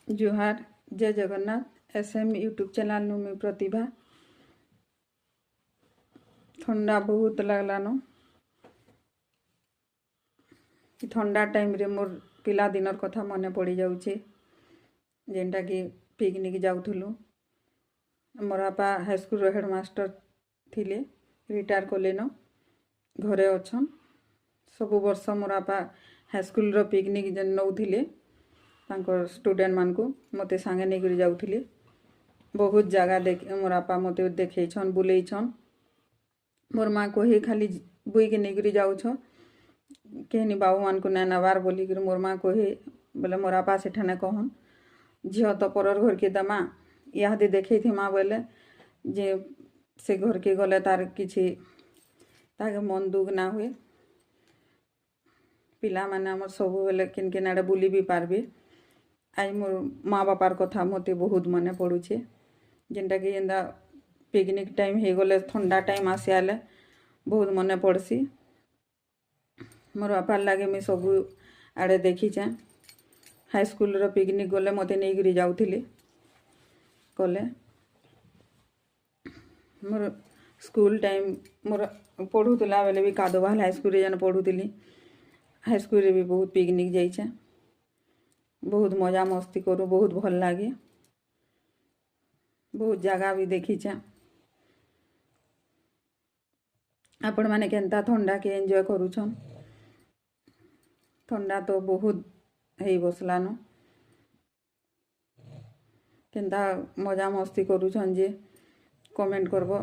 जुहार जय Jagannath SM YouTube channel नु मी प्रतिभा ठंडा बहुत लगलानो ठंडा टाइम रे मोर पिला दिनर कथा मने पड़ी जाउछे जेनटा कि पिकनिक जाउथुलु मोर आपा हाई स्कूल हेडमास्टर थिले रिटायर कले न घरे अछन सब वर्ष मोर आपा हाई स्कूल रो पिकनिक जन नउथिले तांकर स्टूडेंट मान को मते संगे नै करी जाउथिले बहुत जगह देख मोर आपा मते देखैछन बुलेइछन मोर माँ कहे खाली बुई के नै करी जाउछ केहनी बाबू मान को नै नवार बोली कि मोर माँ कहे बोले मोर आपा सेठाने कहन झियो तो परर घर के दमा इहादे देखै थिमा बोले जे से घर के गले तार किछि ताके मन दुख ना हुए पिला माने हमर सब बेले किन किन आड़े बुली भी पारबे आज मोर माँ बापार कथा मते बहुत मने पड़ुछे जेनटा कि एंदा पिकनिक टाइम हे गले ठंडा टाइम आसी आले बहुत मने पड़सी मोर बापार लागे मैं सब आड़े देखीचे हाई स्कूल रो पिकनिक गले मते नै गिरी जाउथिले कले मोर स्कूल टाइम मोर पढ़ुतला बेले भी कादोवाल हाई स्कूल रे जन पढ़ुतली हाई स्कूल रे भी बहुत पिकनिक जाइछे बहुत मजा मस्ती करू बहुत भल लागे बहुत जगह भी देखीचे आपण माने केनता ठंडा के एंजॉय करूछन ठंडा तो बहुत हेई बसलानो केनता मजा मस्ती करूछन जे कमेंट करबो।